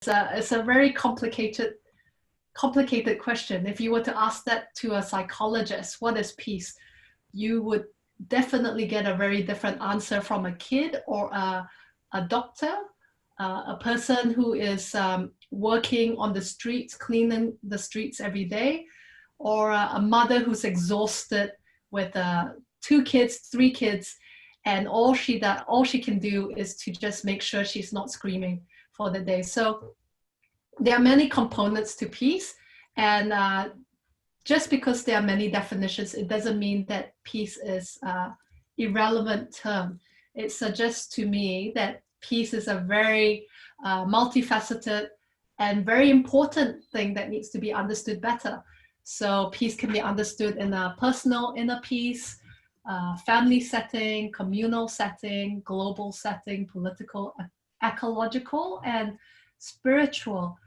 it's a very complicated question. If you were to ask that to a psychologist, what is peace? You would definitely get a very different answer from a kid or a doctor, a person who is working on the streets, cleaning the streets every day, or a mother who's exhausted with 2 kids, 3 kids, and all she can do is to just make sure she's not screaming for the day. So there are many components to peace, and just because there are many definitions, it doesn't mean that peace is an irrelevant term. It suggests to me that peace is a very multifaceted and very important thing that needs to be understood better. So peace can be understood in a personal inner peace, family setting, communal setting, global setting, political, ecological, and spiritual.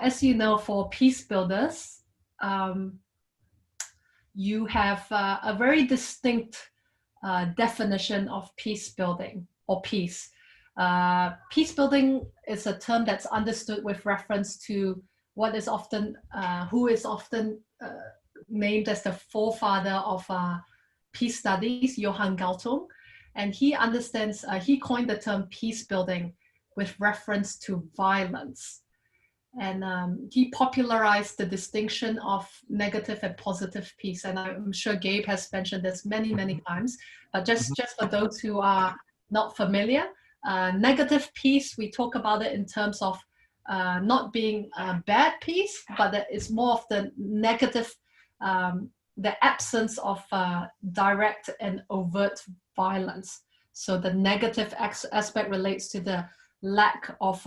As you know, for peace builders, you have a very distinct definition of peace building or peace. Peace building is a term that's understood with reference to what is often, who is often named as the forefather of peace studies, Johann Galtung. And he understands, he coined the term peace building with reference to violence. And he popularized the distinction of negative and positive peace. And I'm sure Gabe has mentioned this many, many times, but just for those who are not familiar, negative peace, we talk about it in terms of not being bad peace, but that it's more of the negative, the absence of direct and overt violence. So the negative aspect relates to the lack of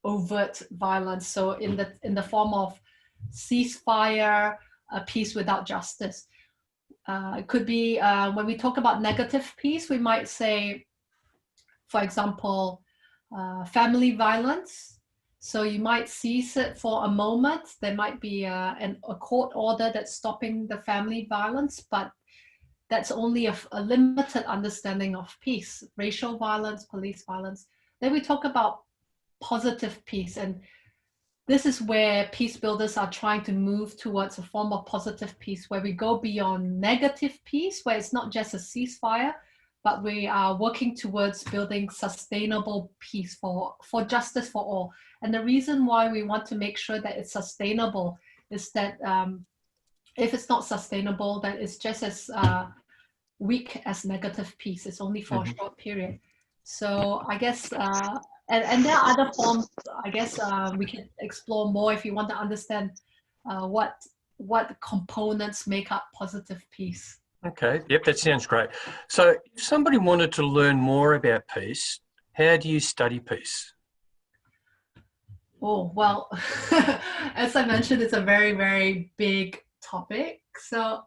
overt violence. So in the form of ceasefire, peace without justice. It could be when we talk about negative peace, we might say, for example, family violence. So you might cease it for a moment. There might be a court order that's stopping the family violence, but that's only a limited understanding of peace. Racial violence, police violence. Then we talk about positive peace, and this is where peace builders are trying to move towards a form of positive peace, where we go beyond negative peace, where it's not just a ceasefire, but we are working towards building sustainable peace for justice for all. And the reason why we want to make sure that it's sustainable is that if it's not sustainable, then it's just as weak as negative peace. It's only for a short period. So I guess, and there are other forms, I guess we can explore more if you want to understand what components make up positive peace. Okay, yep, that sounds great. So if somebody wanted to learn more about peace, how do you study peace? Oh, well, as I mentioned, it's a very, very big topic. So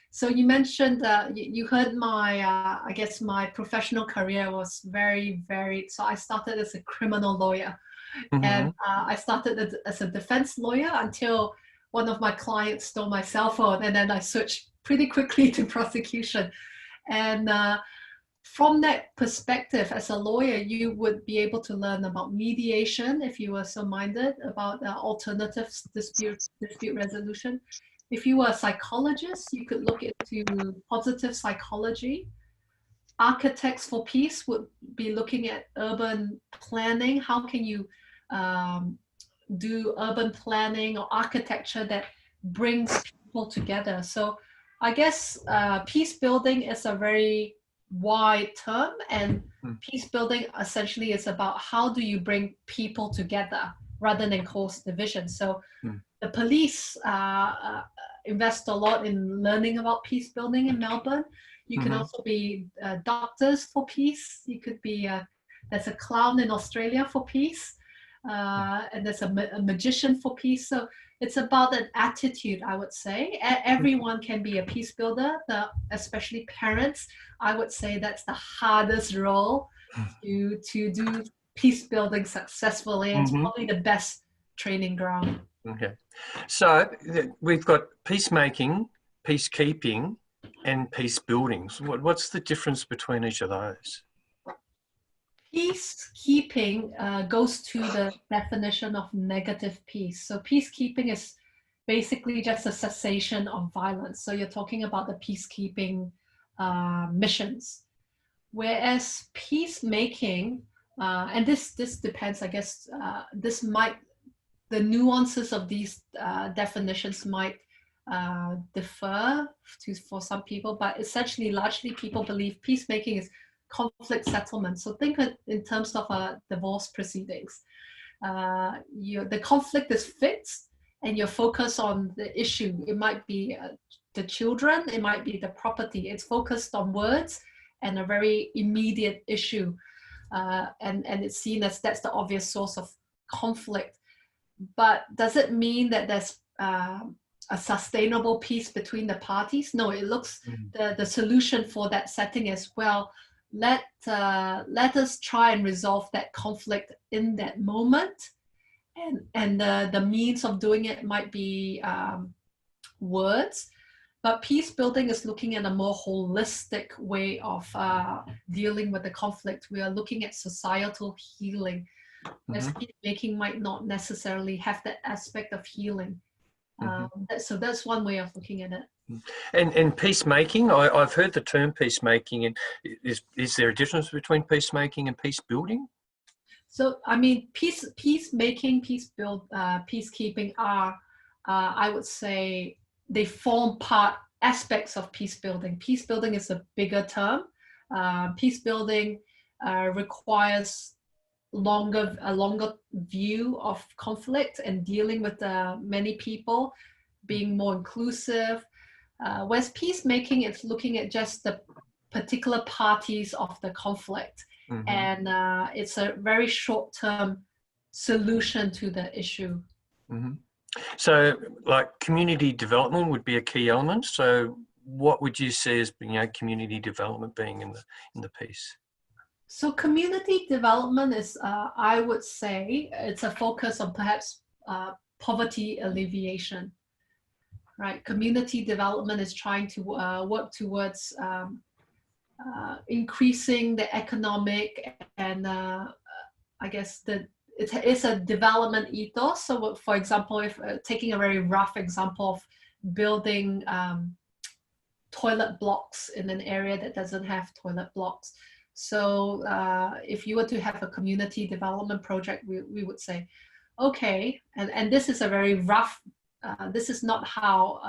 so you mentioned, you heard my, I guess my professional career was very varied. So I started as a criminal lawyer, and I started as a defense lawyer until one of my clients stole my cell phone, and then I switched pretty quickly to prosecution. And from that perspective, as a lawyer, you would be able to learn about mediation if you were so minded, about alternative dispute resolution. If you were a psychologist, you could look into positive psychology. Architects for Peace would be looking at urban planning. How can you do urban planning or architecture that brings people together? So I guess peace building is a very wide term, and peace building essentially is about how do you bring people together rather than cause division. So the police invest a lot in learning about peace building in Melbourne. You can also be doctors for peace. You could be, there's a clown in Australia for peace, and there's a magician for peace. So it's about an attitude, I would say. Everyone can be a peace builder, especially parents. I would say that's the hardest role to do peace building successfully. It's probably the best training ground. Okay. So we've got peacemaking, peacekeeping, and peace buildings. What's the difference between each of those? Peacekeeping goes to the definition of negative peace. So peacekeeping is basically just a cessation of violence. So you're talking about the peacekeeping missions. Whereas peacemaking, and this depends, I guess, the nuances of these definitions might differ for some people, but essentially, largely people believe peacemaking is conflict settlement. So think in terms of divorce proceedings. The conflict is fixed and you're focused on the issue. It might be the children, it might be the property. It's focused on words and a very immediate issue. And it's seen as that's the obvious source of conflict. But does it mean that there's a sustainable peace between the parties? No, it looks the solution for that setting is, well, let us try and resolve that conflict in that moment, and the means of doing it might be words, but peace building is looking at a more holistic way of dealing with the conflict. We are looking at societal healing, whereas peacemaking might not necessarily have that aspect of healing. So that's one way of looking at it. And peacemaking, I've heard the term peacemaking, and is there a difference between peacemaking and peace building? So I mean, peacemaking, peacekeeping are, I would say, they form aspects of peace building. Peace building is a bigger term. Peace building requires a longer view of conflict and dealing with many people, being more inclusive. Whereas peacemaking is looking at just the particular parties of the conflict, and it's a very short-term solution to the issue. So, like, community development would be a key element. So, what would you see as community development being in the piece? So, community development is, I would say, it's a focus on perhaps poverty alleviation. Right, community development is trying to work towards increasing the economic and I guess it is a development ethos. So, for example, if taking a very rough example of building toilet blocks in an area that doesn't have toilet blocks. So, if you were to have a community development project, we would say, okay, and this is a very rough. This is not how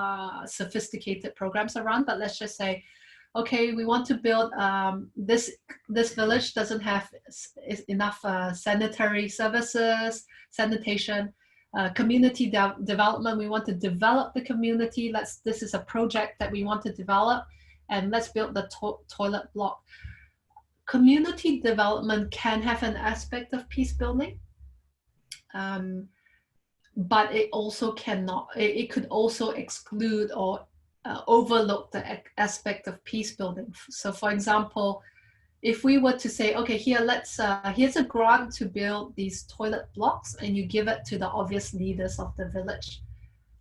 sophisticated programs are run, but let's just say, okay, we want to build this village doesn't have enough sanitary services, sanitation, community development. We want to develop the community. This is a project that we want to develop, and let's build the toilet block. Community development can have an aspect of peace building. But it also cannot, it could also exclude or overlook the aspect of peace building. So for example, if we were to say, okay, here's a grant to build these toilet blocks, and you give it to the obvious leaders of the village.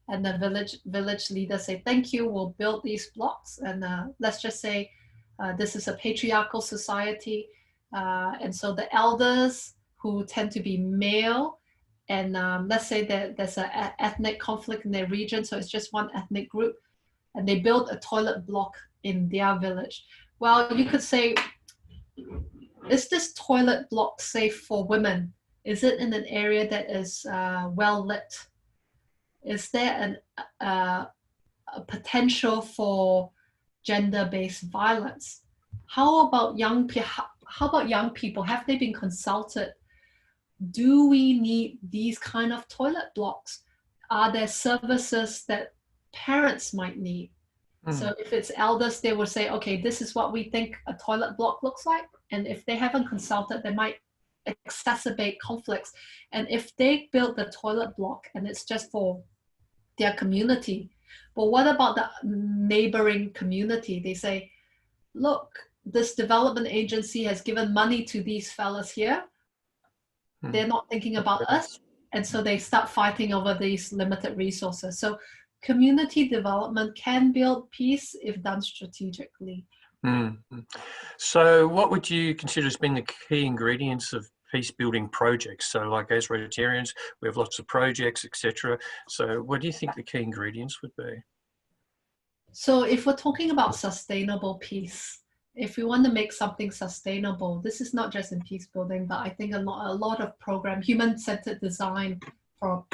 And the village leaders say, thank you, we'll build these blocks. And let's just say this is a patriarchal society. And so the elders, who tend to be male, and let's say that there's an ethnic conflict in their region, so it's just one ethnic group, and they build a toilet block in their village. Well, you could say, is this toilet block safe for women? Is it in an area that is well lit? Is there a potential for gender-based violence? How about young people? Have they been consulted? Do we need these kind of toilet blocks? Are there services that parents might need? So if it's elders, they will say, okay, this is what we think a toilet block looks like. And if they haven't consulted, they might exacerbate conflicts. And if they build the toilet block and it's just for their community, but what about the neighboring community? They say, look, this development agency has given money to these fellas here. They're not thinking about us. And so they start fighting over these limited resources. So community development can build peace if done strategically. Mm. So what would you consider as being the key ingredients of peace building projects? So like as Rotarians, we have lots of projects, etc. So what do you think the key ingredients would be? So if we're talking about sustainable peace, if we want to make something sustainable, this is not just in peace building, but I think a lot of program, human-centered design for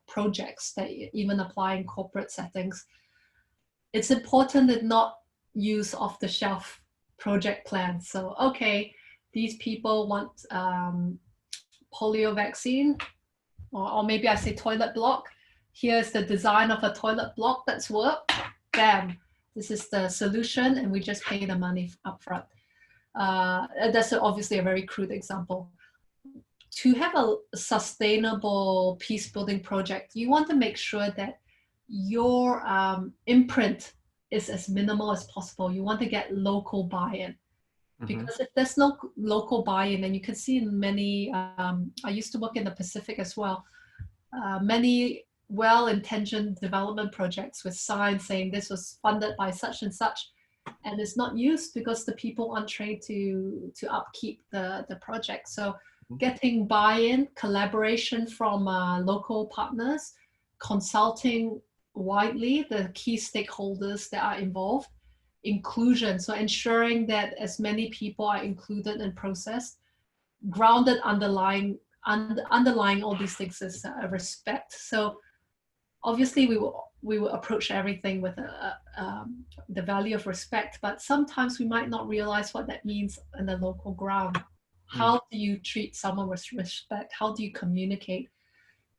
projects that even apply in corporate settings. It's important to not use off-the-shelf project plans. So, okay, these people want polio vaccine, or maybe I say toilet block. Here's the design of a toilet block that's worked. Bam, this is the solution, and we just pay the money upfront. That's obviously a very crude example. To have a sustainable peace building project, you want to make sure that your imprint is as minimal as possible. You want to get local buy-in. Because if there's no local buy-in, and you can see in many, I used to work in the Pacific as well, many well-intentioned development projects with signs saying this was funded by such and such, and it's not used because the people aren't trained to upkeep the project. So getting buy-in, collaboration from local partners, consulting widely the key stakeholders that are involved, inclusion, so ensuring that as many people are included and processed, grounded underlying all these things is respect. So obviously we will approach everything with the value of respect, but sometimes we might not realize what that means in the local ground. How do you treat someone with respect? How do you communicate?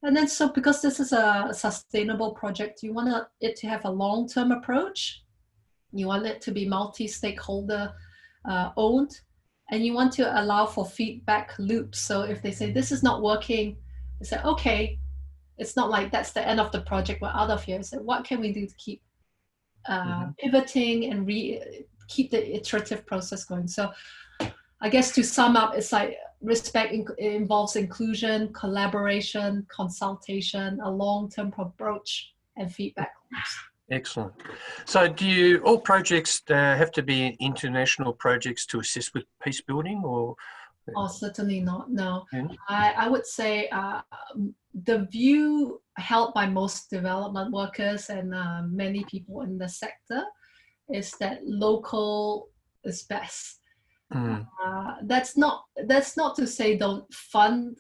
And then, so because this is a sustainable project, you want it to have a long-term approach. You want it to be multi-stakeholder owned, and you want to allow for feedback loops. So if they say this is not working, they say, okay, it's not like that's the end of the project, we're out of here. So what can we do to keep pivoting and keep the iterative process going? So I guess to sum up, it's like respect involves inclusion, collaboration, consultation, a long-term approach, and feedback loops. Excellent. So do all projects have to be international projects to assist with peace building, or? Oh, certainly not, no. Yeah. I would say the view held by most development workers and many people in the sector is that local is best. That's not to say don't fund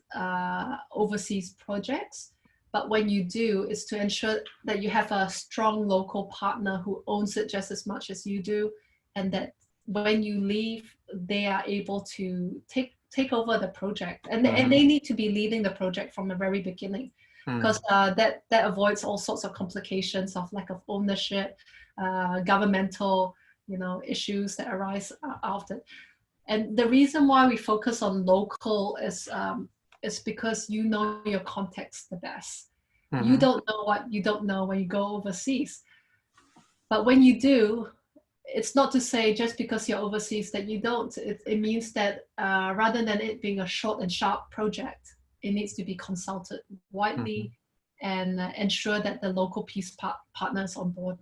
overseas projects, but when you do, it's to ensure that you have a strong local partner who owns it just as much as you do, and that when you leave, they are able to take over the project, and they need to be leading the project from the very beginning, because that avoids all sorts of complications of lack of ownership, governmental issues that arise out of it. And the reason why we focus on local is because you know your context the best. You don't know what you don't know when you go overseas. But when you do, it's not to say just because you're overseas that you don't. It means that rather than it being a short and sharp project, it needs to be consulted widely and ensure that the local peace partners on board.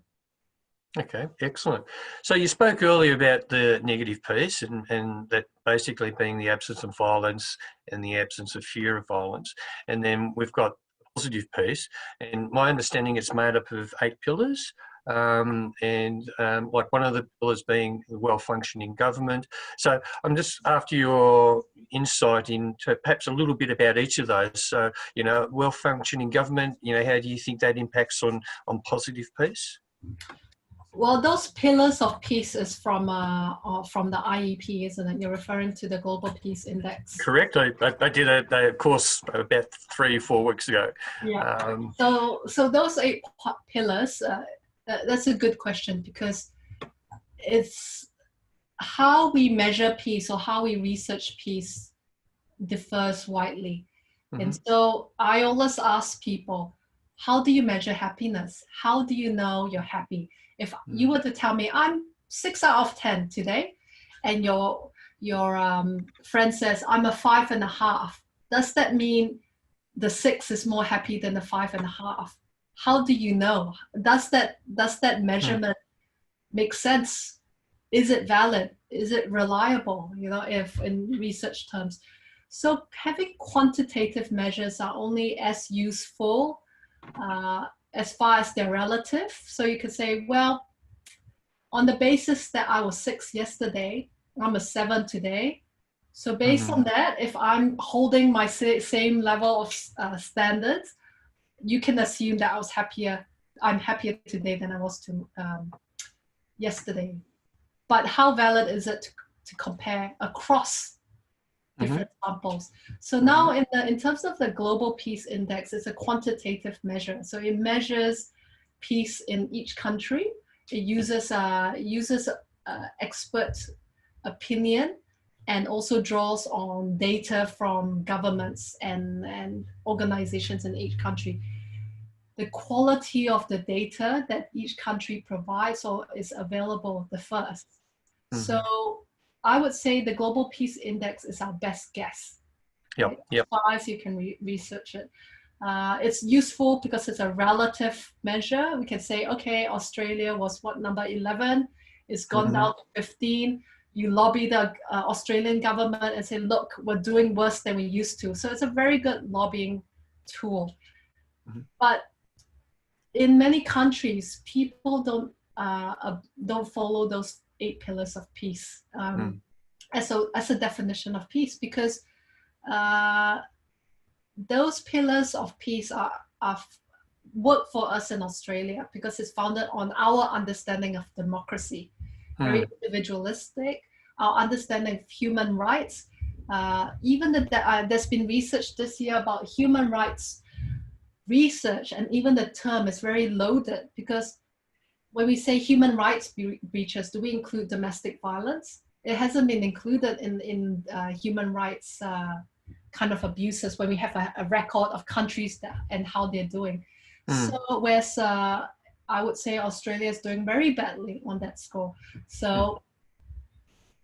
Okay, excellent. So you spoke earlier about the negative piece and that basically being the absence of violence and the absence of fear of violence. And then we've got positive piece, and my understanding it's made up of 8 pillars. Like one of the pillars being the well-functioning government. So I'm just after your insight into perhaps a little bit about each of those. So, well-functioning government, how do you think that impacts on positive peace? Well, those pillars of peace is from the IEP, isn't it? You're referring to the Global Peace Index. Correct. I did a course about 3 or 4 weeks ago. Yeah. So those 8 pillars, that's a good question, because it's how we measure peace or how we research peace differs widely. And so I always ask people, how do you measure happiness? How do you know you're happy? If you were to tell me I'm 6 out of 10 today, and your friend says I'm a 5.5, does that mean the 6 is more happy than the 5.5? How do you know? Does that measurement make sense? is it valid? Is it reliable? You know, if in research terms. So having quantitative measures are only as useful as far as they're relative. So you could say, well, on the basis that I was 6 yesterday, I'm a 7 today. So based on that, if I'm holding my same level of standards, you can assume that I'm happier today than I was yesterday. But how valid is it to compare across different samples? So now in terms of the Global Peace Index, it's a quantitative measure. So it measures peace in each country. It uses expert opinion and also draws on data from governments and organizations in each country. The quality of the data that each country provides or is available the first. So I would say the Global Peace Index is our best guess. Yep. As far as you can research it. It's useful because it's a relative measure. We can say, okay, Australia was what, number 11? It's gone down to 15. You lobby the Australian government and say, look, we're doing worse than we used to. So it's a very good lobbying tool. But in many countries, people don't follow those 8 pillars of peace as a definition of peace, because those pillars of peace are work for us in Australia because it's founded on our understanding of democracy, very individualistic, our understanding of human rights. Even there's been research this year about human rights research, and even the term is very loaded, because when we say human rights breaches, do we include domestic violence? It hasn't been included in human rights kind of abuses when we have a record of countries and how they're doing. So whereas I would say Australia is doing very badly on that score. So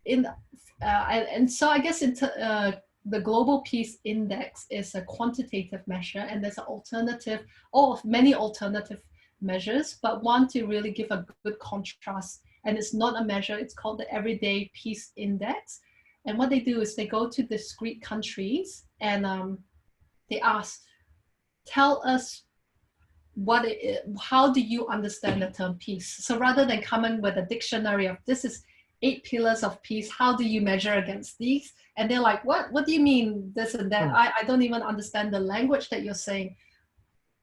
and so I guess the Global Peace Index is a quantitative measure, and there's an alternative, or many alternative measures, but one to really give a good contrast. And it's not a measure, it's called the Everyday Peace Index. And what they do is they go to discrete countries and they ask, tell us how do you understand the term peace? So rather than coming with a dictionary of this is 8 pillars of peace, how do you measure against these? And they're like, what do you mean this and that? I don't even understand the language that you're saying.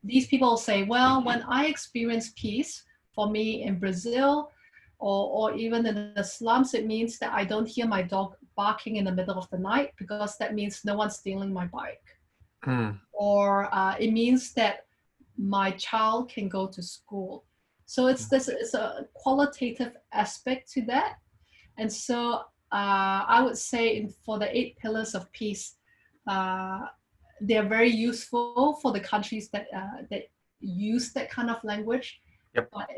These people say, well, when I experience peace, for me in Brazil, or even in the slums, it means that I don't hear my dog barking in the middle of the night, because that means no one's stealing my bike. Or it means that my child can go to school. So it's a qualitative aspect to that. And so I would say for the 8 pillars of peace, they're very useful for the countries that use that kind of language. But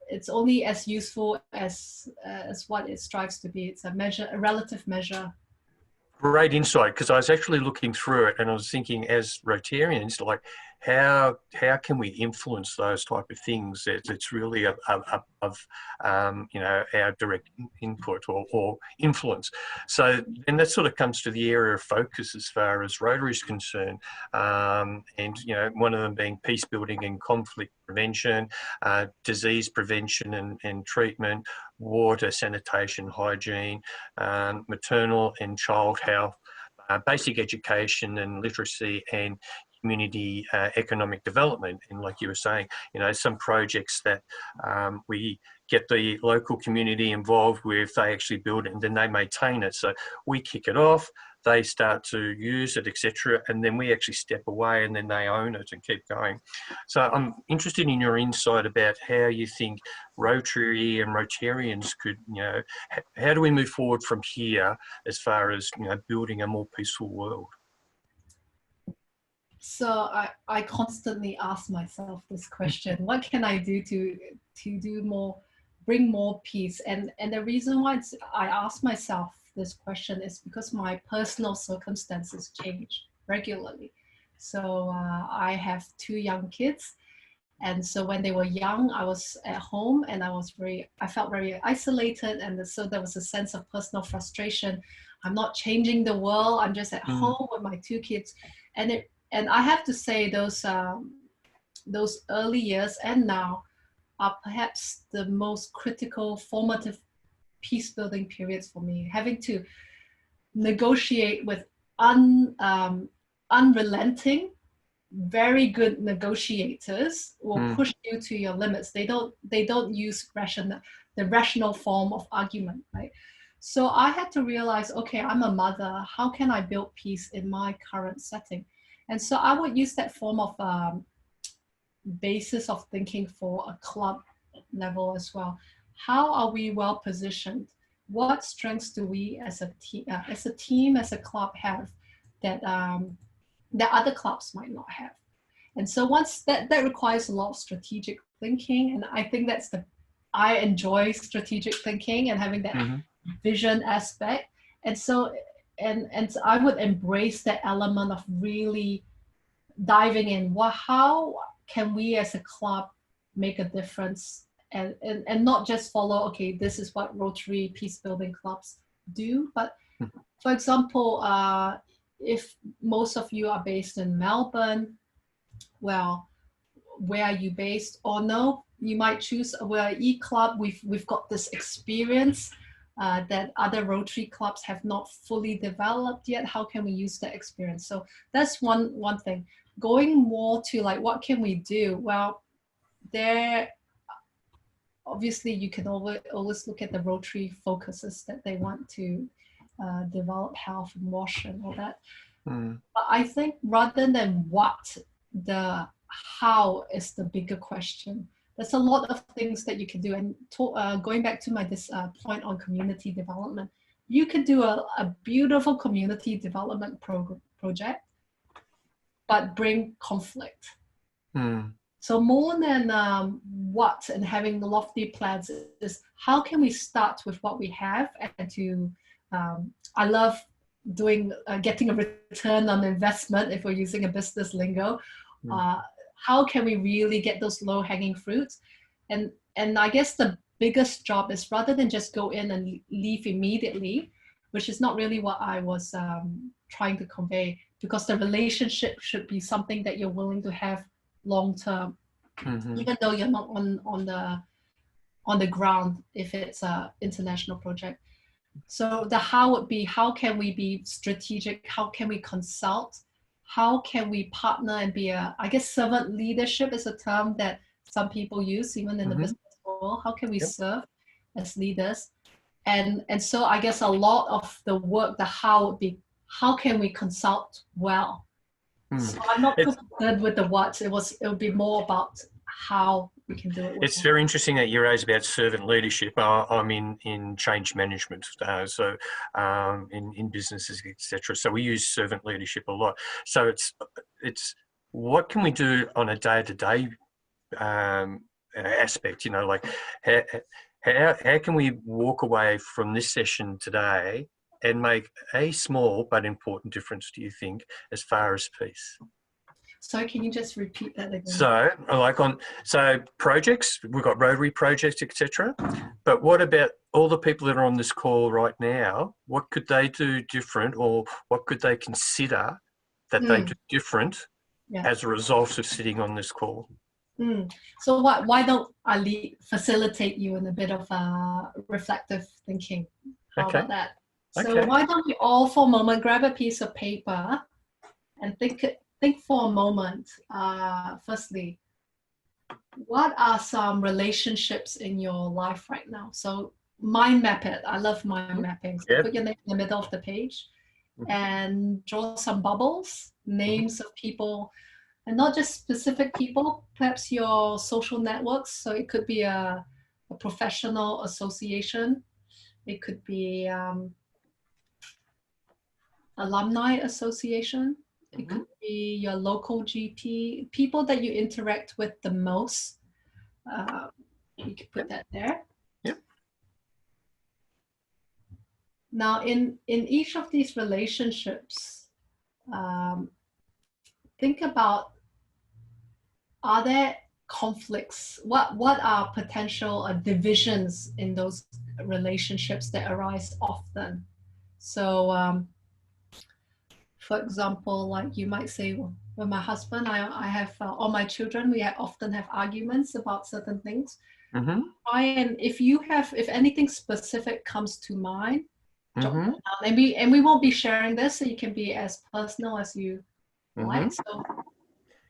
it's only as useful as what it strives to be. It's a relative measure. Great insight, because I was actually looking through it and I was thinking, as Rotarians, like how can we influence those type of things? It's really of our direct input or influence. So, and that sort of comes to the area of focus as far as Rotary is concerned, and one of them being peace building and conflict prevention, disease prevention and treatment, water, sanitation, hygiene, maternal and child health, basic education and literacy, and community economic development. And like you were saying, some projects that we get the local community involved with, they actually build it and then they maintain it. So we kick it off, they start to use it, etc., and then we actually step away and then they own it and keep going. So I'm interested in your insight about how you think Rotary and Rotarians could, how do we move forward from here as far as, building a more peaceful world? So I constantly ask myself this question: what can I do to do more, bring more peace? And the reason why I ask myself this question is because my personal circumstances change regularly. So I have 2 young kids, And so when they were young, I was at home and I felt very isolated. And so there was a sense of personal frustration. I'm not changing the world. I'm just at home with my two kids. And I have to say those early years and now are perhaps the most critical, formative peace building periods for me. Having to negotiate with unrelenting, very good negotiators will push you to your limits. They don't use the rational form of argument, right? So I had to realize, okay, I'm a mother. How can I build peace in my current setting? And so I would use that form of basis of thinking for a club level as well. How are we well positioned? What strengths do we as a team, as a club have that that other clubs might not have? And so once that requires a lot of strategic thinking, and I think I enjoy strategic thinking and having that vision aspect. And so and I would embrace that element of really diving in. How can we as a club make a difference, and not just follow, okay, this is what Rotary Peace Building clubs do, but for example, if most of you are based in Melbourne, well, where are you based? Or no, you might choose, we're E-Club, we've got this experience that other Rotary clubs have not fully developed yet. How can we use that experience? So that's one thing. Going more to like, what can we do? Well, there, obviously you can always look at the Rotary focuses that they want to develop health and wash and all that. But I think rather than what, the how is the bigger question. There's a lot of things that you can do. And going back to my point on community development, you could do a beautiful community development project, but bring conflict. So more than what and having lofty plans is how can we start with what we have, and to I love getting a return on investment if we're using a business lingo. How can we really get those low-hanging fruits? And I guess the biggest job is, rather than just go in and leave immediately, which is not really what I was trying to convey, because the relationship should be something that you're willing to have long-term, even though you're not on the ground if it's an international project. So the how would be, how can we be strategic? How can we consult? How can we partner and be I guess servant leadership is a term that some people use even in the business world. How can we serve as leaders? And so I guess a lot of the work, the how would be, how can we consult well? So I'm not good with the what. It would be more about how we can do it. It's very interesting that you raise about servant leadership. I'm in change management, so in businesses, etc. So we use servant leadership a lot. So it's what can we do on a day-to-day aspect? You know, like how can we walk away from this session today and make a small but important difference, do you think, as far as peace? So can you just repeat that again? So projects, we've got Rotary projects, etc. But what about all the people that are on this call right now? What could they do different, or what could they consider that they do different as a result of sitting on this call? So why don't I facilitate you in a bit of reflective thinking? How about that? So why don't we all for a moment grab a piece of paper and think for a moment, firstly, what are some relationships in your life right now? So mind map it. I love mind mapping. So put your name in the middle of the page and draw some bubbles, names of people, and not just specific people, perhaps your social networks. So it could be a professional association. It could be alumni association. It could be your local GP, people that you interact with the most. You could put that there. Now, in each of these relationships, think about, are there conflicts, what are potential divisions in those relationships that arise often. So for example, like you might say, well, with my husband, I have all my children, we often have arguments about certain things. Mm-hmm. And if anything specific comes to mind, jot Mm-hmm. that down. And we won't be sharing this, so you can be as personal as you Mm-hmm. like. So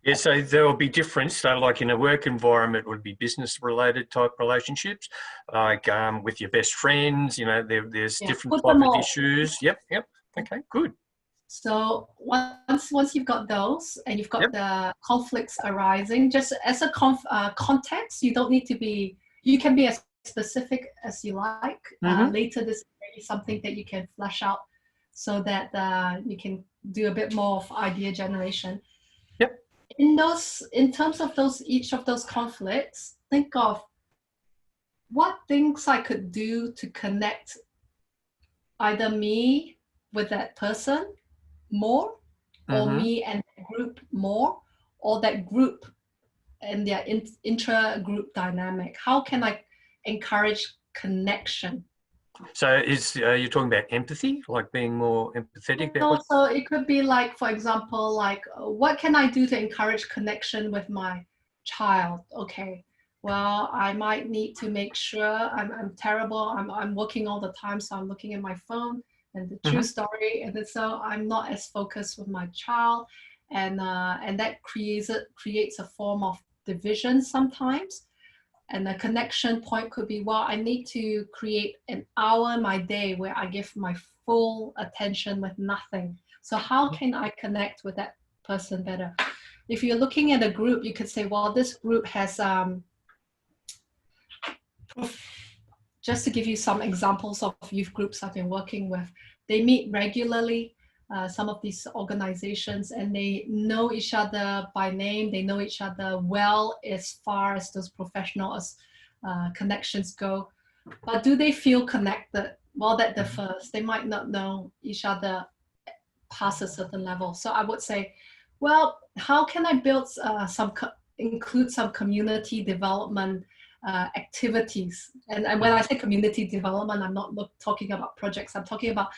yeah, so there will be difference. So like in a work environment, it would be business related type relationships, like with your best friends, you know, there's yeah, different put type them of all. issues. Yep. Okay, good. So once you've got those and you've got Yep. the conflicts arising, just as a context, you don't need to be. You can be as specific as you like. Mm-hmm. Later, this may be something that you can flesh out, so that you can do a bit more of idea generation. Yep. In terms of each of those conflicts, think of what things I could do to connect either me with that person more, or Mm-hmm. me and that group more, or that group and their intra-group dynamic. How can I encourage connection? So you're talking about empathy, like being more empathetic about what? So it could be like, for example, like what can I do to encourage connection with my child? Okay, well, I might need to make sure I'm terrible. I'm working all the time, so I'm looking at my phone and the true Mm-hmm. story, and then so I'm not as focused with my child, and that creates a form of division sometimes. And the connection point could be, well, I need to create an hour in my day where I give my full attention with nothing. So how can I connect with that person better? If you're looking at a group, you could say, well, this group has, just to give you some examples of youth groups I've been working with, they meet regularly, some of these organizations, and they know each other by name. They know each other well as far as those professional connections go. But do they feel connected? Well, that differs. They might not know each other past a certain level. So I would say, well, how can I build include some community development activities? And when I say community development, I'm not talking about projects. I'm talking about,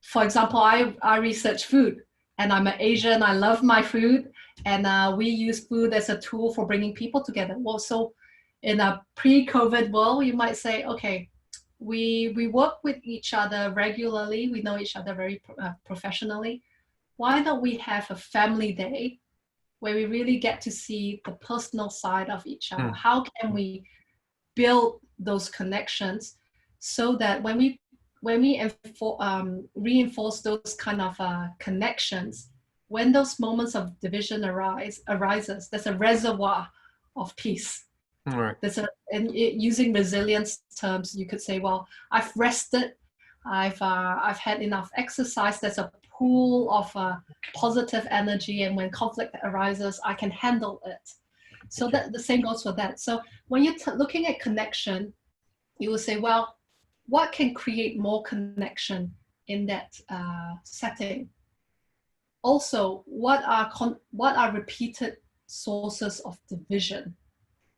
for example, I research food, and I'm an Asian. I love my food, and we use food as a tool for bringing people together. Well, so in a pre-COVID world, you might say, okay, we work with each other regularly. We know each other very professionally. Why don't we have a family day where we really get to see the personal side of each other? How can we build those connections so that when we reinforce those kind of connections, when those moments of division arises, there's a reservoir of peace. Right. Using resilience terms, you could say, well, I've rested, I've had enough exercise. There's a pool of positive energy, and when conflict arises, I can handle it. So that the same goes for that. So when you're looking at connection, you will say, well, what can create more connection in that setting? Also, what are repeated sources of division?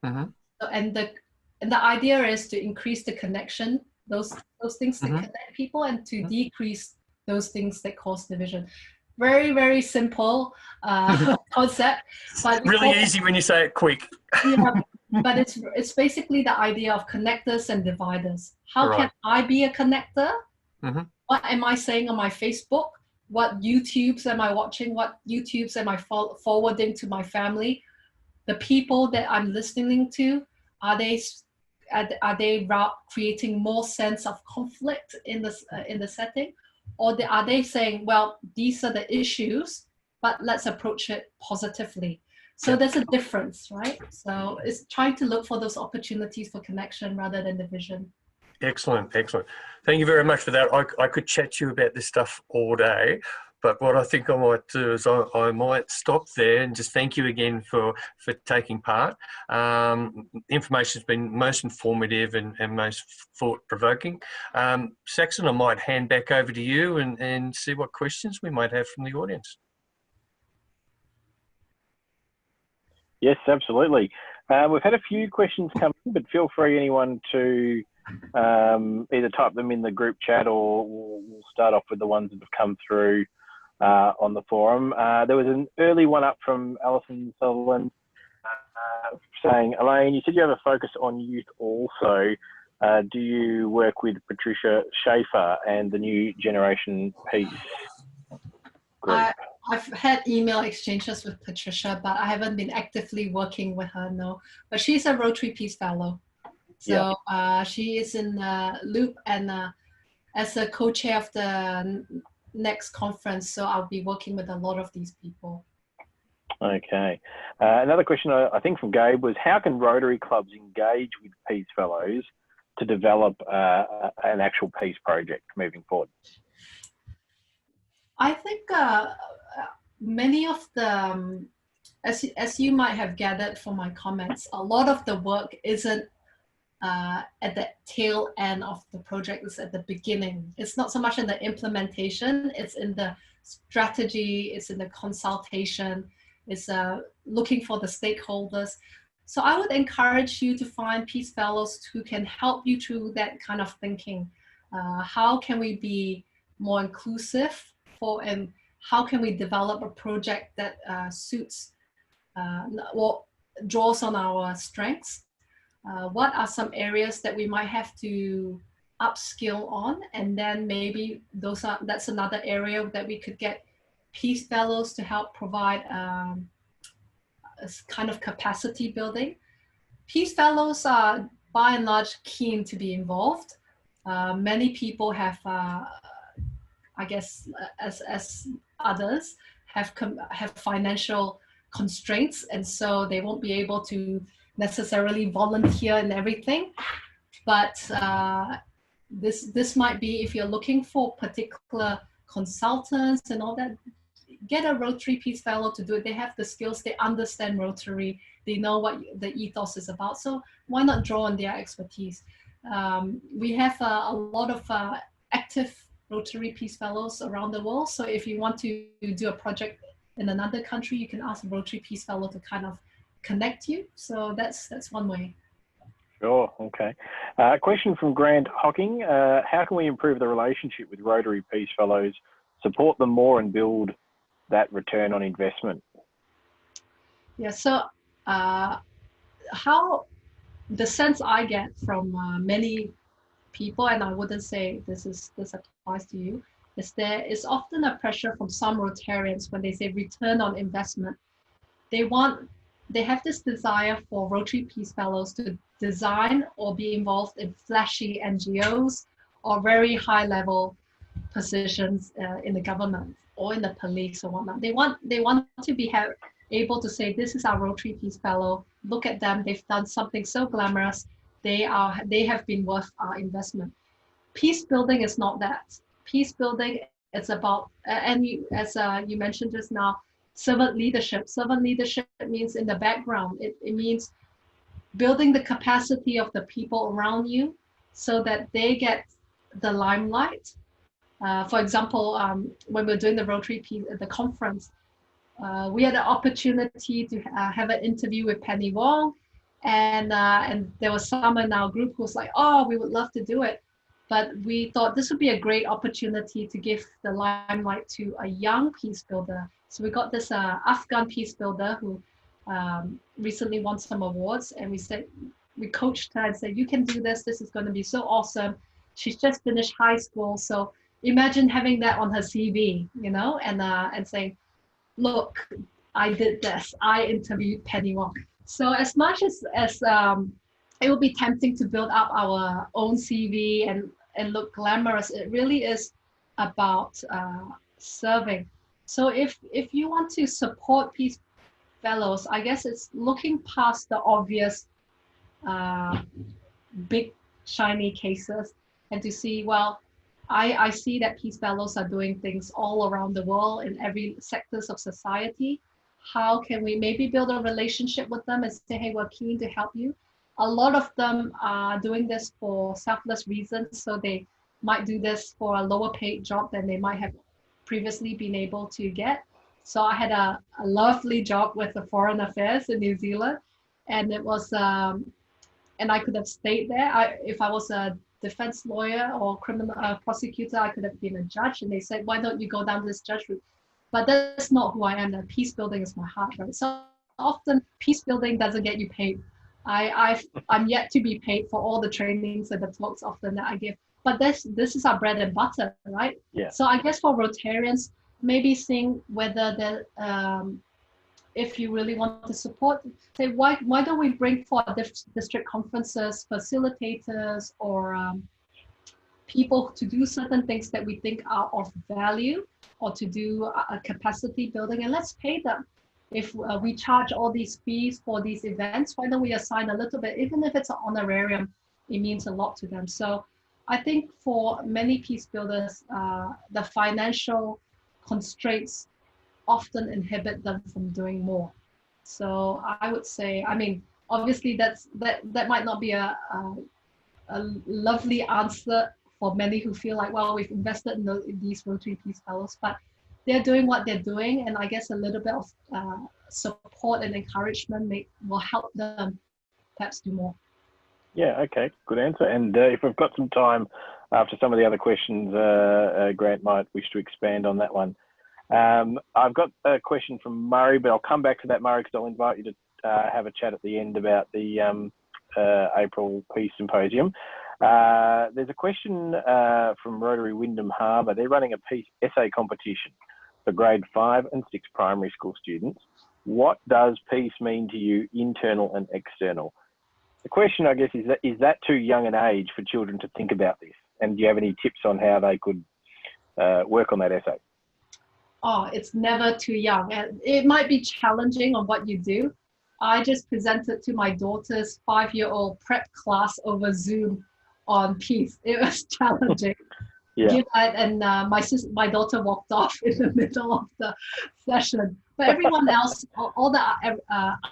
Mm-hmm. And the idea is to increase the connection, those things that connect people, and to decrease those things that cause division. Very, very simple concept, but really easy when you say it quick. Yeah, but it's basically the idea of connectors and dividers. How can I be a connector? Mm-hmm. What am I saying on my Facebook? What YouTubes am I watching? What YouTubes am I forwarding to my family? The people that I'm listening to, are they creating more sense of conflict in the setting, or are they saying, well, these are the issues, but let's approach it positively? So there's a difference, right? So it's trying to look for those opportunities for connection rather than division. Excellent. Thank you very much for that. I could chat to you about this stuff all day, but what I think I might do is I might stop there and just thank you again for taking part. Information has been most informative and most thought-provoking. Saxon, I might hand back over to you and see what questions we might have from the audience. Yes, absolutely. We've had a few questions come in, but feel free, anyone, to either type them in the group chat, or we'll start off with the ones that have come through on the forum. There was an early one up from Alison Sutherland saying, Elaine, you said you have a focus on youth also. Do you work with Patricia Schaefer and the New Generation Peace group? I've had email exchanges with Patricia, but I haven't been actively working with her, no. But she's a Rotary Peace Fellow. So she is in the loop, and as a co-chair of the next conference, so I'll be working with a lot of these people. Okay. Another question, I think from Gabe, was how can Rotary clubs engage with Peace Fellows to develop an actual peace project moving forward? I think many of the, as you might have gathered from my comments, a lot of the work isn't at the tail end of the project, it's at the beginning. It's not so much in the implementation, it's in the strategy, it's in the consultation, it's looking for the stakeholders. So I would encourage you to find Peace Fellows who can help you through that kind of thinking. How can we be more inclusive and how can we develop a project that suits or draws on our strengths? What are some areas that we might have to upskill on, and then maybe that's another area that we could get Peace Fellows to help provide a kind of capacity building. Peace Fellows are by and large keen to be involved. Many people have, I guess, as others have financial constraints, and so they won't be able to necessarily volunteer and everything. But this might be, if you're looking for particular consultants and all that, get a Rotary Peace Fellow to do it. They have the skills, they understand Rotary, they know what the ethos is about. So why not draw on their expertise? We have a lot of active Rotary Peace Fellows around the world. So if you want to do a project in another country, you can ask a Rotary Peace Fellow to kind of connect you. So that's one way. Sure, okay. Question from Grant Hocking. How can we improve the relationship with Rotary Peace Fellows, support them more and build that return on investment? Yeah, so how the sense I get from many people, and I wouldn't say this applies to you, is there is often a pressure from some Rotarians when they say return on investment. They have this desire for Rotary Peace Fellows to design or be involved in flashy NGOs or very high level positions in the government or in the police or whatnot. They want to be able to say, this is our Rotary Peace Fellow, look at them, they've done something so glamorous, they have been worth our investment. Peace building is not that. Peace building, it's about, as you mentioned just now, servant leadership. Servant leadership means in the background. It means building the capacity of the people around you so that they get the limelight. For example, when we're doing the Rotary Peace, the conference, we had an opportunity to have an interview with Penny Wong, and there was someone in our group who was like, oh, we would love to do it. But we thought this would be a great opportunity to give the limelight to a young peace builder. So we got this Afghan peace builder who recently won some awards, and we coached her and said, you can do this. This is going to be so awesome. She's just finished high school. So imagine having that on her CV, you know, and saying, look, I did this. I interviewed Penny Wong. So as much as it will be tempting to build up our own CV and look glamorous, it really is about serving. So if you want to support Peace Fellows, I guess it's looking past the obvious big shiny cases and to see, well, I see that Peace Fellows are doing things all around the world in every sectors of society. How can we maybe build a relationship with them and say, hey, we're keen to help you? A lot of them are doing this for selfless reasons, so they might do this for a lower paid job than they might have previously been able to get. So I had a lovely job with the Foreign Affairs in New Zealand, and it was, and I could have stayed there. If I was a defense lawyer or criminal prosecutor, I could have been a judge. And they said, why don't you go down this judge route? But that's not who I am. That peace building is my heart, right? So often peace building doesn't get you paid. I'm yet to be paid for all the trainings and the talks often that I give. But this is our bread and butter, right? Yeah. So I guess for Rotarians, maybe seeing whether if you really want to support, say why don't we bring forth district conferences, facilitators, or people to do certain things that we think are of value, or to do a capacity building, and let's pay them. If we charge all these fees for these events, why don't we assign a little bit, even if it's an honorarium, it means a lot to them. So I think for many peace builders, the financial constraints often inhibit them from doing more. So I would say, I mean, obviously that might not be a lovely answer for many who feel like, well, we've invested in these Rotary Peace Fellows, but they're doing what they're doing, and I guess a little bit of support and encouragement will help them perhaps do more. Yeah, okay, good answer. And if we've got some time after some of the other questions, Grant might wish to expand on that one. I've got a question from Murray, but I'll come back to that, Murray, because I'll invite you to have a chat at the end about the April Peace Symposium. There's a question from Rotary Wyndham Harbour. They're running a peace essay competition for grade 5 and 6 primary school students. What does peace mean to you, internal and external? The question, I guess, is that too young an age for children to think about this? And do you have any tips on how they could work on that essay? Oh, it's never too young. And it might be challenging on what you do. I just presented to my daughter's 5-year-old prep class over Zoom on peace. It was challenging. Yeah. And my daughter walked off in the middle of the session. But everyone else, all the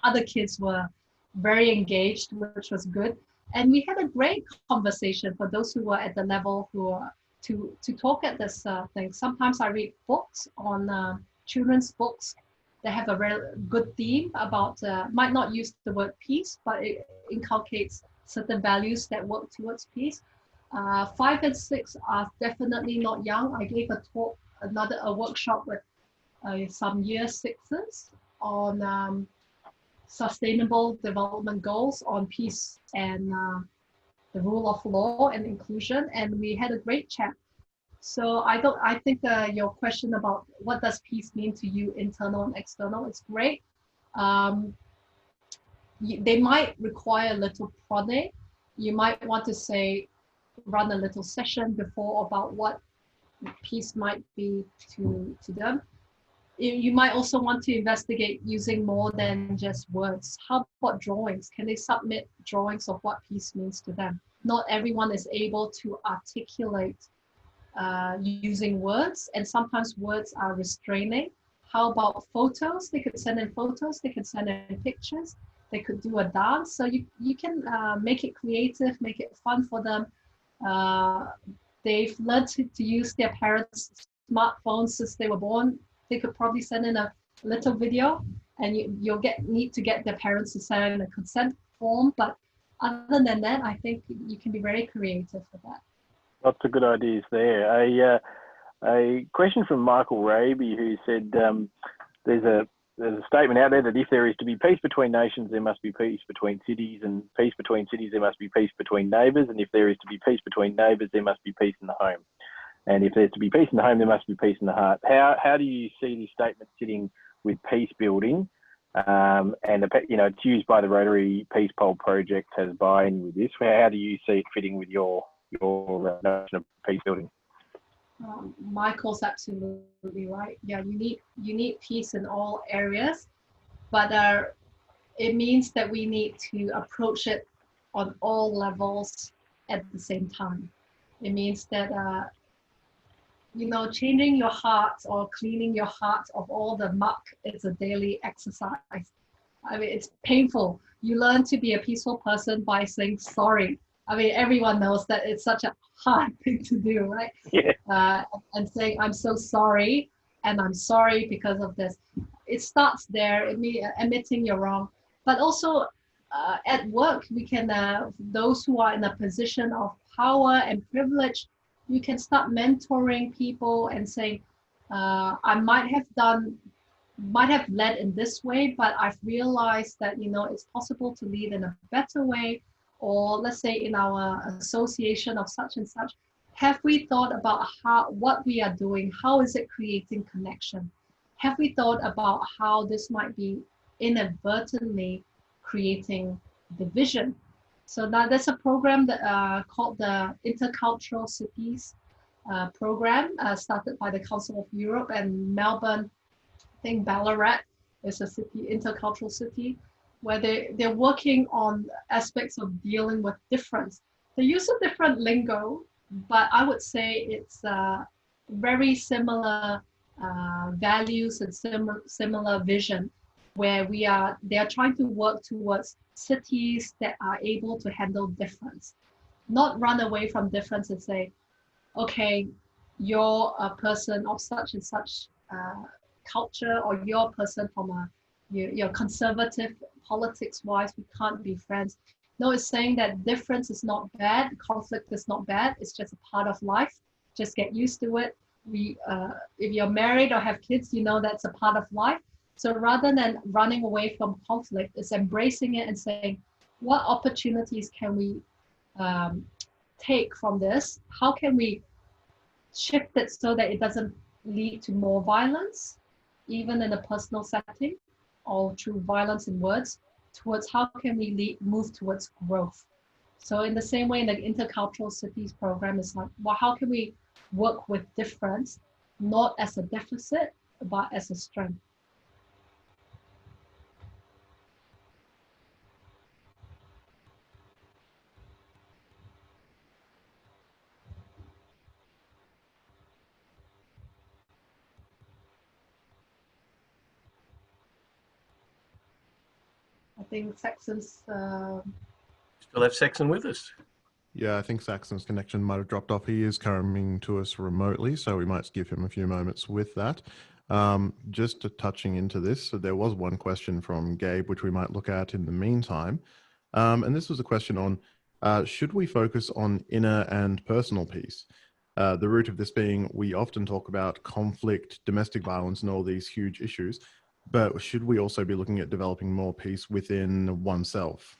other kids were very engaged, which was good. And we had a great conversation for those who were at the level who are to talk at this thing. Sometimes I read books on children's books that have a very good theme about, might not use the word peace, but it inculcates certain values that work towards peace. 5 and 6 are definitely not young. I gave a talk, a workshop with some year 6s on sustainable development goals on peace and the rule of law and inclusion, and we had a great chat. So I think your question about what does peace mean to you, internal and external, is great. They might require a little prodding. You might want to say, run a little session before about what peace might be to them. You might also want to investigate using more than just words. How about drawings? Can they submit drawings of what peace means to them? Not everyone is able to articulate using words, and sometimes words are restraining. How about photos? They could send in photos, they could send in pictures, they could do a dance. So you can make it creative, make it fun for them. They've learned to use their parents' smartphones since they were born. They could probably send in a little video, and you'll need to get their parents to sign a consent form. But other than that, I think you can be very creative with that. Lots of good ideas there. A question from Michael Raby, who said there's a statement out there that if there is to be peace between nations, there must be peace between cities, and peace between cities, there must be peace between neighbours, and if there is to be peace between neighbours, there must be peace in the home. And if there's to be peace in the home, there must be peace in the heart. How do you see this statement sitting with peace building? And it's used by the Rotary Peace Poll Project, has buy-in with this. How do you see it fitting with your notion of peace building? Michael's absolutely right. Yeah, you need peace in all areas, but it means that we need to approach it on all levels at the same time. It means that changing your heart or cleaning your heart of all the muck is a daily exercise. I mean, it's painful. You learn to be a peaceful person by saying sorry. I mean, everyone knows that it's such a hard thing to do, right? Yeah. And saying, I'm so sorry. and I'm sorry because of this. It starts there, admitting you're wrong. But also at work, we can, those who are in a position of power and privilege, you can start mentoring people and saying, I might have led in this way, but I've realized that, it's possible to lead in a better way. Or let's say in our association of such and such, have we thought about what we are doing? How is it creating connection? Have we thought about how this might be inadvertently creating division? So now there's a program that called the Intercultural Cities program, started by the Council of Europe, and Melbourne, I think Ballarat is a city, intercultural city, where they're working on aspects of dealing with difference. They use a different lingo, but I would say it's very similar values and similar vision, where they are trying to work towards cities that are able to handle difference, not run away from difference and say, okay, you're a person of such and such culture, or you're a person from you're conservative politics wise, we can't be friends. No, it's saying that difference is not bad, conflict is not bad, it's just a part of life. Just get used to it. If you're married or have kids, that's a part of life. So rather than running away from conflict, it's embracing it and saying, what opportunities can we take from this? How can we shift it so that it doesn't lead to more violence, even in a personal setting, or through violence in words, towards how can we move towards growth? So in the same way, in the Intercultural Cities program, it's like, well, how can we work with difference, not as a deficit, but as a strength? I think Saxon's... Still have Saxon with us. Yeah, I think Saxon's connection might have dropped off. He is coming to us remotely, so we might give him a few moments with that. Just touching into this, so there was one question from Gabe, which we might look at in the meantime. And this was a question on, should we focus on inner and personal peace? The root of this being, we often talk about conflict, domestic violence, and all these huge issues, but should we also be looking at developing more peace within oneself?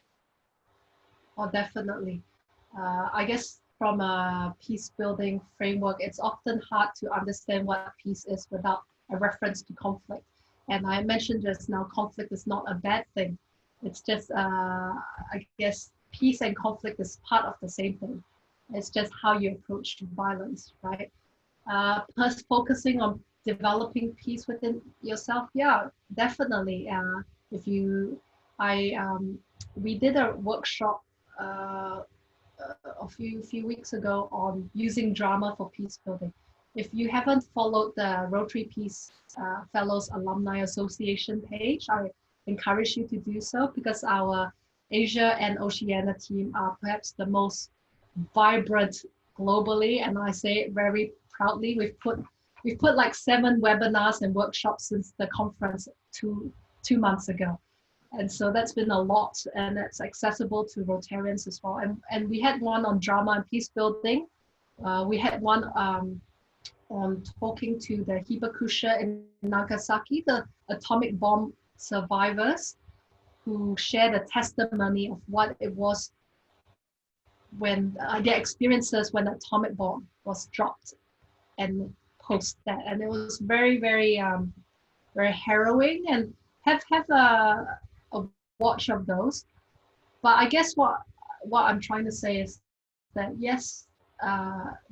Oh, definitely. I guess from a peace building framework, it's often hard to understand what peace is without a reference to conflict. And I mentioned just now, conflict is not a bad thing. It's just, I guess, peace and conflict is part of the same thing. It's just how you approach violence, right? Focusing on developing peace within yourself, yeah, definitely. We did a workshop a few weeks ago on using drama for peace building. If you haven't followed the Rotary Peace Fellows Alumni Association page, I encourage you to do so, because our Asia and Oceania team are perhaps the most vibrant globally, and I say it very proudly. We've put like 7 webinars and workshops since the conference two months ago. And so that's been a lot, and it's accessible to Rotarians as well. And we had one on drama and peace building. We had one on talking to the Hibakusha in Nagasaki, the atomic bomb survivors, who shared a testimony of what it was when their experiences when the atomic bomb was dropped and post that. And it was very, very, very harrowing, and have a watch of those. But I guess what I'm trying to say is that yes,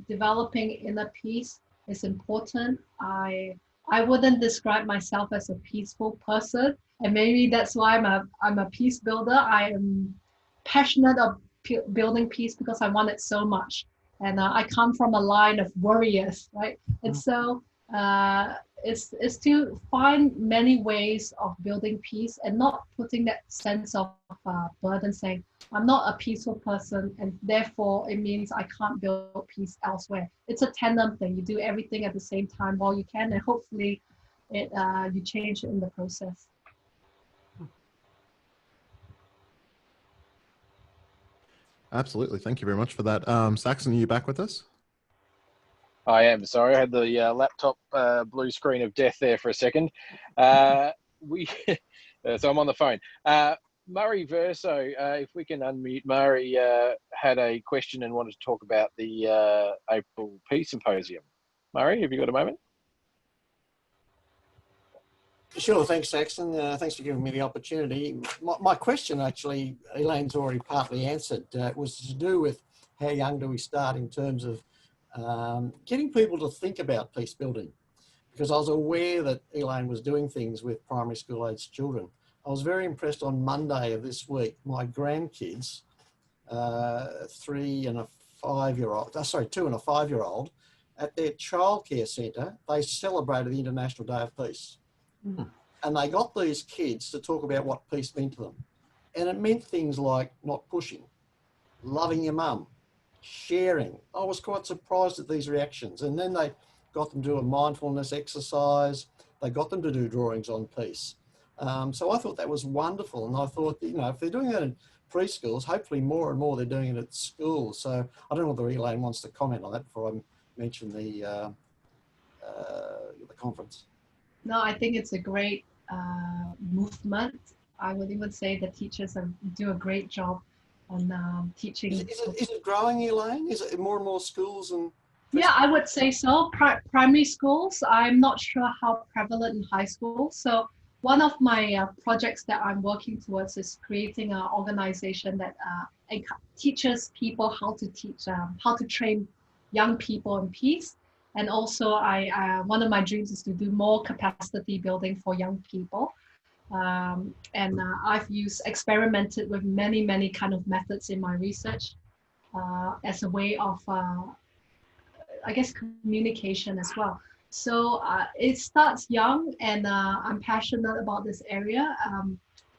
developing inner peace is important. I wouldn't describe myself as a peaceful person, and maybe that's why I'm a peace builder. I am passionate of building peace because I want it so much, and I come from a line of warriors, right? And so is to find many ways of building peace and not putting that sense of burden, saying I'm not a peaceful person and therefore it means I can't build peace elsewhere. It's a tandem thing. You do everything at the same time while you can, and hopefully you change it in the process. Absolutely. Thank you very much for that. Saxon, are you back with us? I am. Sorry, I had the laptop blue screen of death there for a second. So I'm on the phone. Murray Verso, if we can unmute. Murray had a question and wanted to talk about the April Peace Symposium. Murray, have you got a moment? Sure, thanks, Saxon. Thanks for giving me the opportunity. My question, actually, Elaine's already partly answered. Was to do with how young do we start in terms of getting people to think about peace building. Because I was aware that Elaine was doing things with primary school aged children. I was very impressed on Monday of this week. My grandkids, 2 and a 5-year-old, at their childcare centre, they celebrated the International Day of Peace. Mm. And they got these kids to talk about what peace meant to them. And it meant things like not pushing, loving your mum, sharing. I was quite surprised at these reactions. And then they got them to do a mindfulness exercise. They got them to do drawings on peace. So I thought that was wonderful. And I thought, you know, if they're doing that in preschools, hopefully more and more they're doing it at schools. So I don't know whether Elaine wants to comment on that before I mention the conference. No, I think it's a great movement. I would even say the teachers do a great job on teaching. Is it growing, Elaine? Is it more and more schools? And yeah, I would say so. Primary schools, I'm not sure how prevalent in high school. So one of my projects that I'm working towards is creating an organization that teaches people how to teach, how to train young people in peace. And also, one of my dreams is to do more capacity building for young people. I've experimented with many kind of methods in my research as a way of, I guess, communication as well. So it starts young, and I'm passionate about this area.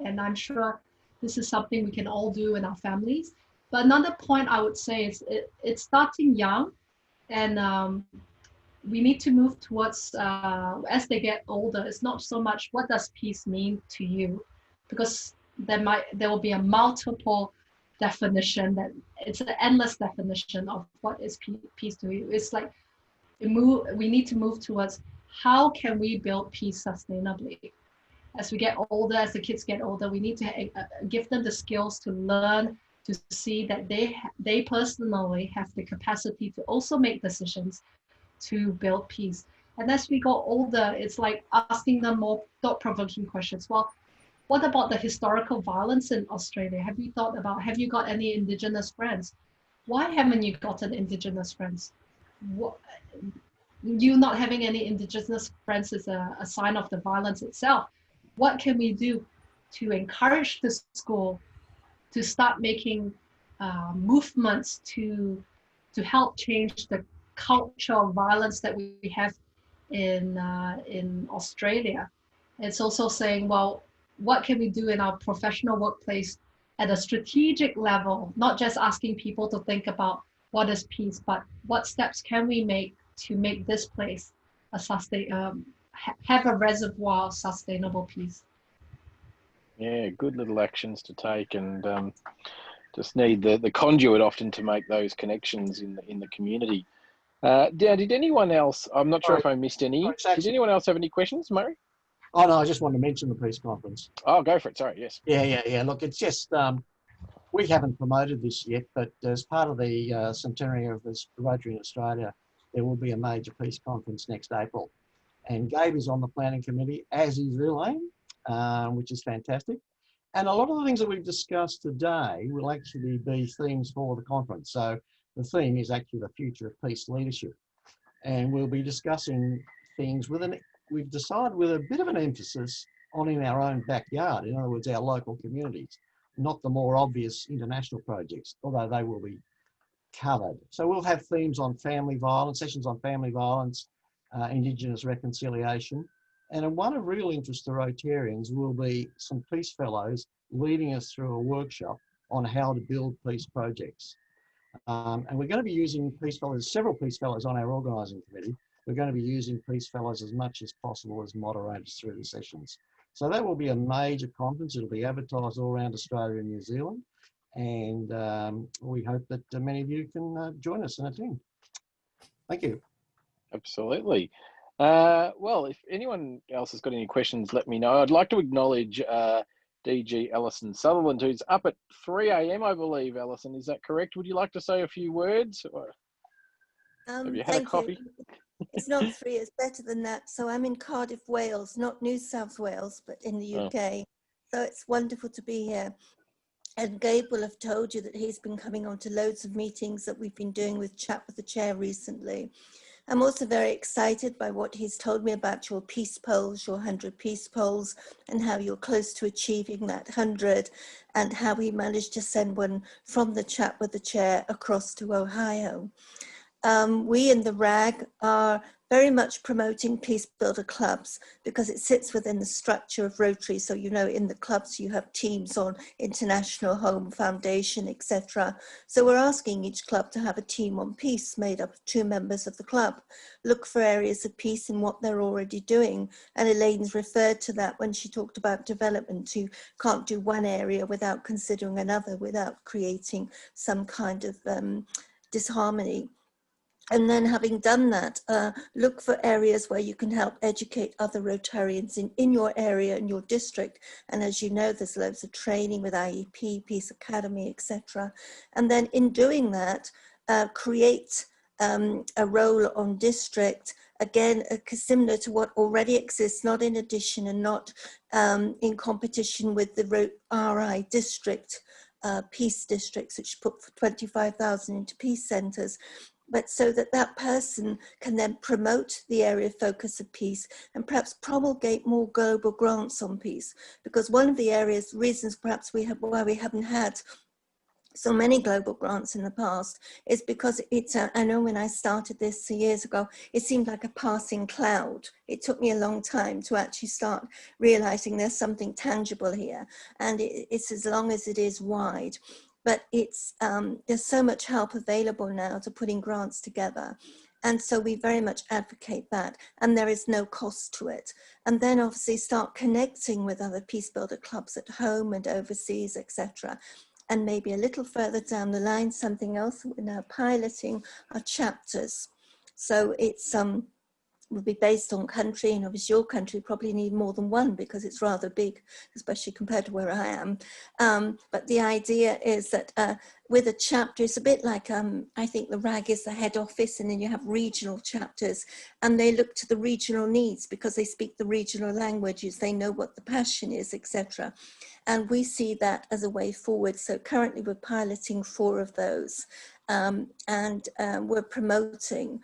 And I'm sure this is something we can all do in our families. But another point I would say is it's starting young, and we need to move towards, as they get older, it's not so much what does peace mean to you, because there will be a multiple definition, that it's an endless definition of what is peace to you. It's like we need to move towards how can we build peace sustainably. As we get older, as the kids get older, we need to give them the skills to learn, to see that they personally have the capacity to also make decisions to build peace. And as we go older, it's like asking them more thought-provoking questions. Well, what about the historical violence in Australia? Have you got any Indigenous friends? Why haven't you gotten Indigenous friends? You not having any Indigenous friends is a sign of the violence itself. What can we do to encourage the school to start making movements to help change the culture of violence that we have in Australia? It's also saying, well, what can we do in our professional workplace at a strategic level, not just asking people to think about what is peace, but what steps can we make to make this place have a reservoir of sustainable peace. Yeah, good little actions to take, and just need the conduit often to make those connections in the community. Did anyone else, I'm not sure if I missed any, did anyone else have any questions, Murray? Oh, no, I just wanted to mention the peace conference. Oh, go for it. Sorry, yes. Yeah. Look, it's just, we haven't promoted this yet, but as part of the centenary of this Rotary in Australia, there will be a major peace conference next April. And Gabe is on the planning committee, as is Elaine, which is fantastic. And a lot of the things that we've discussed today will actually be themes for the conference. So the theme is actually the future of peace leadership. And we'll be discussing things we've decided with a bit of an emphasis on in our own backyard. In other words, our local communities, not the more obvious international projects, although they will be covered. So we'll have themes on family violence, sessions on family violence, Indigenous reconciliation. And one of real interest to Rotarians will be some Peace Fellows leading us through a workshop on how to build peace projects. And we're going to be using Peace Fellows, several Peace Fellows on our organising committee. We're going to be using Peace Fellows as much as possible as moderators through the sessions. So that will be a major conference. It'll be advertised all around Australia and New Zealand. And we hope that many of you can join us and attend. Thank you. Absolutely. Well, if anyone else has got any questions, let me know. I'd like to acknowledge DG Alison Sutherland, who's up at 3 a.m, I believe. Alison, is that correct? Would you like to say a few words? Have you had a coffee? It's not 3, it's better than that. So I'm in Cardiff, Wales, not New South Wales, but in the UK. So it's wonderful to be here. And Gabe will have told you that he's been coming on to loads of meetings that we've been doing with Chat with the Chair recently. I'm also very excited by what he's told me about your peace polls, your 100 peace polls, and how you're close to achieving that 100, and how he managed to send one from the Chat with the Chair across to Ohio. We in the RAG are very much promoting Peacebuilder clubs because it sits within the structure of Rotary. So, you know, in the clubs you have teams on International Home Foundation, etc. So we're asking each club to have a team on peace made up of 2 members of the club. Look for areas of peace in what they're already doing. And Elaine's referred to that when she talked about development. You can't do one area without considering another, without creating some kind of disharmony. And then having done that, look for areas where you can help educate other Rotarians in your area, in your district. And as you know, there's loads of training with IEP, Peace Academy, etc. And then in doing that, create a role on district, again, similar to what already exists, not in addition and not in competition with the RI district, peace districts, which put 25,000 into peace centres. But so that that person can then promote the area of focus of peace and perhaps promulgate more global grants on peace. Because one of the reasons perhaps why we haven't had so many global grants in the past is because it's, I know when I started this years ago, it seemed like a passing cloud. It took me a long time to actually start realizing there's something tangible here. And it's as long as it is wide. But it's, there's so much help available now to putting grants together. And so we very much advocate that, and there is no cost to it. And then obviously start connecting with other Peacebuilder clubs at home and overseas, etc. And maybe a little further down the line, something else we're now piloting are chapters. So it's will be based on country, and obviously your country probably need more than one because it's rather big, especially compared to where I am. But the idea is that with a chapter, it's a bit like, I think the RAG is the head office, and then you have regional chapters, and they look to the regional needs because they speak the regional languages, they know what the passion is, etc. And we see that as a way forward. So currently we're piloting 4 of those, and we're promoting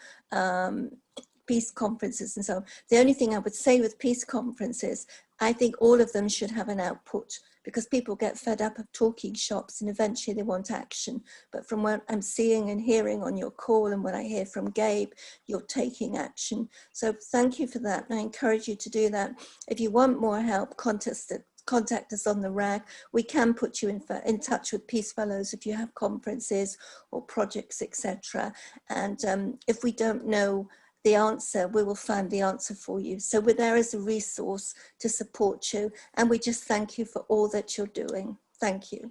peace conferences and so on. The only thing I would say with peace conferences, I think all of them should have an output, because people get fed up of talking shops and eventually they want action. But from what I'm seeing and hearing on your call and what I hear from Gabe, you're taking action. So thank you for that. And I encourage you to do that. If you want more help, contact us on the RAG. We can put you in touch with Peace Fellows if you have conferences or projects, etc. And if we don't know the answer, we will find the answer for you. So we're there as a resource to support you, and we just thank you for all that you're doing. Thank you.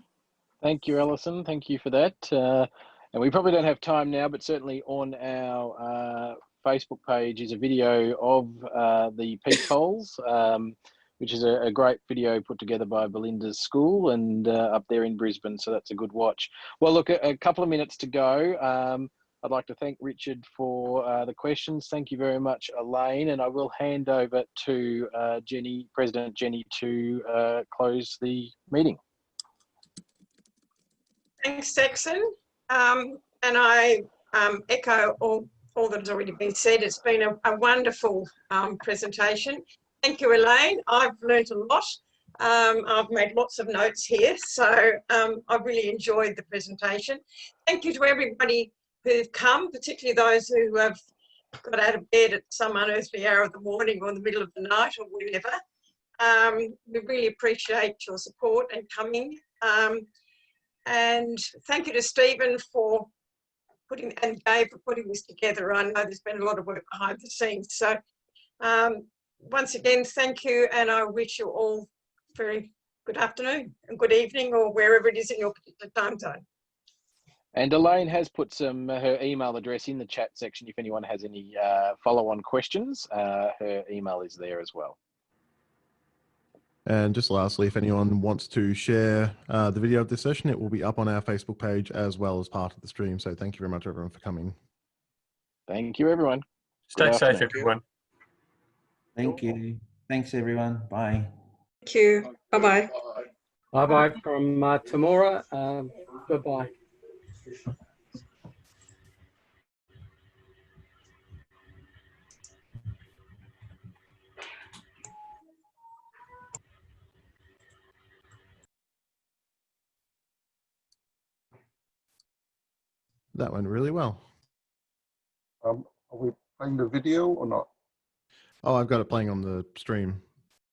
Thank you, Alison. Thank you for that. And we probably don't have time now, but certainly on our Facebook page is a video of the peace polls, which is a great video put together by Belinda's school and up there in Brisbane. So that's a good watch. Well, look, a couple of minutes to go. I'd like to thank Richard for the questions. Thank you very much, Elaine. And I will hand over to President Jenny, to close the meeting. Thanks, Saxon. And I echo all that's already been said. It's been a wonderful presentation. Thank you, Elaine. I've learnt a lot. I've made lots of notes here, so I've really enjoyed the presentation. Thank you to everybody who've come, particularly those who have got out of bed at some unearthly hour of the morning or in the middle of the night or whenever. We really appreciate your support and coming. And thank you to Stephen for and Gabe for putting this together. I know there's been a lot of work behind the scenes. So once again, thank you, and I wish you all very good afternoon and good evening, or wherever it is in your particular time zone. And Elaine has put her email address in the chat section if anyone has any follow-on questions. Her email is there as well. And just lastly, if anyone wants to share the video of this session, it will be up on our Facebook page as well as part of the stream. So thank you very much, everyone, for coming. Thank you, everyone. Stay safe, everyone. Thank you. Thanks, everyone. Bye. Thank you. Bye-bye. Bye-bye from Tamora. Goodbye. That went really well. Are we playing the video or not? Oh, I've got it playing on the stream.